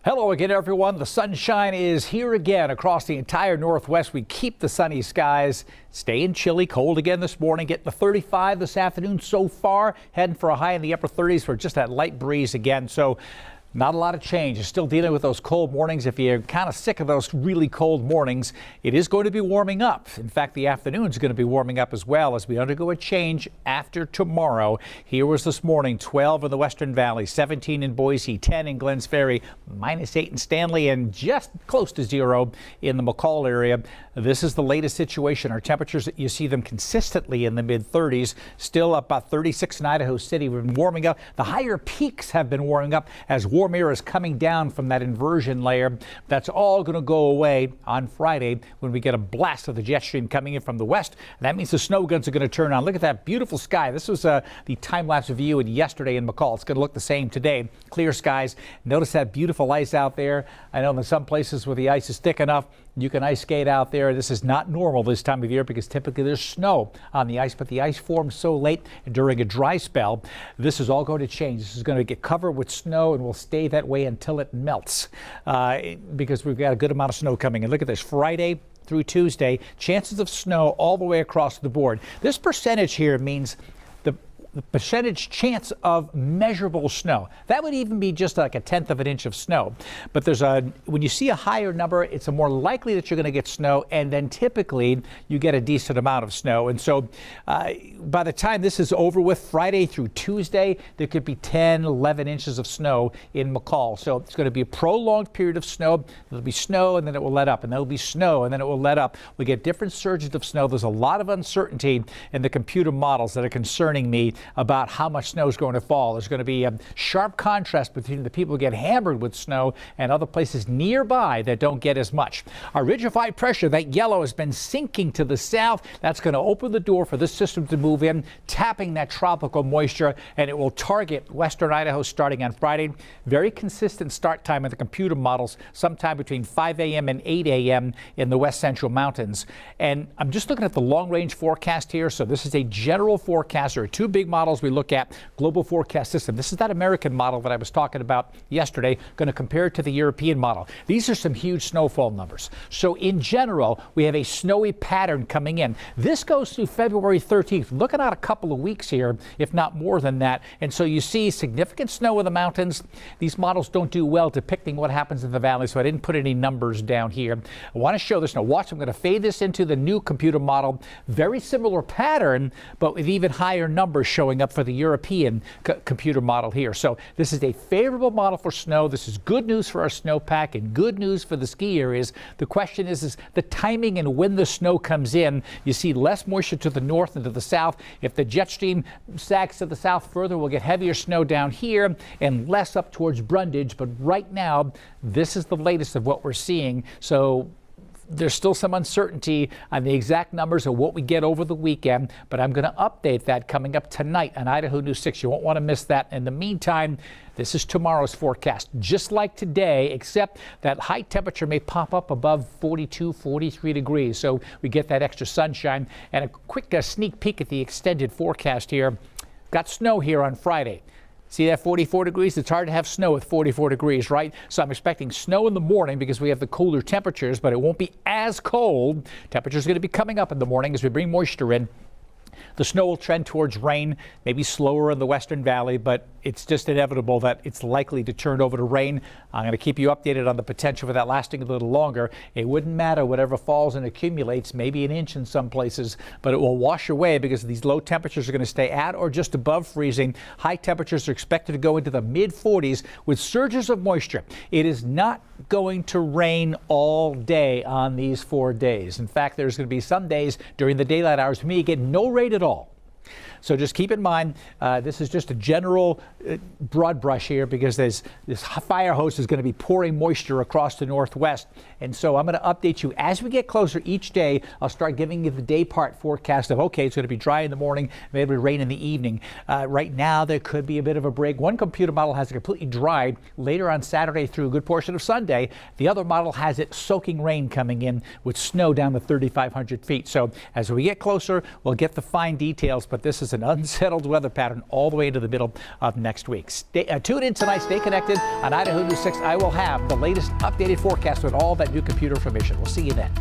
Hello again, everyone. The sunshine is here again across the entire Northwest. We keep the sunny skies, staying chilly, cold again this morning, getting to 35 this afternoon so far, heading for a high in the upper 30s for just that light breeze again. So not a lot of change. You're still dealing with those cold mornings. If you're kind of sick of those really cold mornings, it is going to be warming up. In fact, the afternoon is going to be warming up as well as we undergo a change after tomorrow. Here was this morning, 12 in the Western Valley, 17 in Boise, 10 in Glens Ferry, -8 in Stanley, and just close to 0 in the McCall area. This is the latest situation. Our temperatures, you see them consistently in the mid-30s, still up about 36 in Idaho City. We've been warming up. The higher peaks have been warming up as warm air is coming down from that inversion layer. That's all going to go away on Friday when we get a blast of the jet stream coming in from the west. That means the snow guns are going to turn on. Look at that beautiful sky. This was the time-lapse view yesterday in McCall. It's going to look the same today. Clear skies. Notice that beautiful ice out there. I know in some places where the ice is thick enough, you can ice skate out there. This is not normal this time of year because typically there's snow on the ice, but the ice forms so late during a dry spell. This is all going to change. This is going to get covered with snow and will stay that way until it melts because we've got a good amount of snow coming in. Look at this, Friday through Tuesday, chances of snow all the way across the board. This percentage here means the percentage chance of measurable snow. That would even be just like 1/10 of an inch of snow. But when you see a higher number, it's a more likely that you're going to get snow, and then typically you get a decent amount of snow. And so by the time this is over with, Friday through Tuesday, there could be 10, 11 inches of snow in McCall. So it's going to be a prolonged period of snow. There'll be snow and then it will let up, and there'll be snow and then it will let up. We get different surges of snow. There's a lot of uncertainty in the computer models that are concerning me about how much snow is going to fall. There's going to be a sharp contrast between the people who get hammered with snow and other places nearby that don't get as much. Our ridge-of-high pressure, that yellow, has been sinking to the south. That's going to open the door for this system to move in, tapping that tropical moisture, and it will target western Idaho starting on Friday. Very consistent start time in the computer models, sometime between 5 a.m. and 8 a.m. in the west central mountains. And I'm just looking at the long-range forecast here. So this is a general forecast. There are two big models we look at. Global forecast system. This is that American model that I was talking about yesterday. Going to compare it to the European model. These are some huge snowfall numbers. So in general, we have a snowy pattern coming in. This goes through February 13th. Looking at a couple of weeks here, if not more than that. And so you see significant snow in the mountains. These models don't do well depicting what happens in the valley, so I didn't put any numbers down here. I want to show this. Now watch, I'm going to fade this into the new computer model. Very similar pattern, but with even higher numbers showing up for the European computer model here. So this is a favorable model for snow. This is good news for our snowpack and good news for the ski areas. The question is the timing and when the snow comes in. You see less moisture to the north and to the south. If the jet stream sags to the south further, we'll get heavier snow down here and less up towards Brundage. But right now, this is the latest of what we're seeing. So there's still some uncertainty on the exact numbers of what we get over the weekend, but I'm going to update that coming up tonight on Idaho News 6. You won't want to miss that. In the meantime, this is tomorrow's forecast, just like today, except that high temperature may pop up above 42, 43 degrees. So we get that extra sunshine. And a quick sneak peek at the extended forecast here. Got snow here on Friday. See that 44 degrees? It's hard to have snow with 44 degrees, right? So I'm expecting snow in the morning because we have the cooler temperatures, but it won't be as cold. Temperatures are going to be coming up in the morning as we bring moisture in. The snow will trend towards rain, maybe slower in the Western Valley, but it's just inevitable that it's likely to turn over to rain. I'm going to keep you updated on the potential for that lasting a little longer. It wouldn't matter whatever falls and accumulates, maybe an inch in some places, but it will wash away because these low temperatures are going to stay at or just above freezing. High temperatures are expected to go into the mid-40s with surges of moisture. It is not going to rain all day on these 4 days. In fact, there's going to be some days during the daylight hours when you get no rain at all. So just keep in mind, this is just a general broad brush here because this fire hose is going to be pouring moisture across the northwest. And so I'm going to update you as we get closer each day. I'll start giving you the day part forecast of, okay, it's going to be dry in the morning, maybe rain in the evening. Right now, there could be a bit of a break. One computer model has it completely dry later on Saturday through a good portion of Sunday. The other model has it soaking rain coming in with snow down to 3,500 feet. So as we get closer, we'll get the fine details, but this is us an unsettled weather pattern all the way into the middle of next week. Tune in tonight. Stay connected on Idaho News 6. I will have the latest updated forecast with all that new computer information. We'll see you then.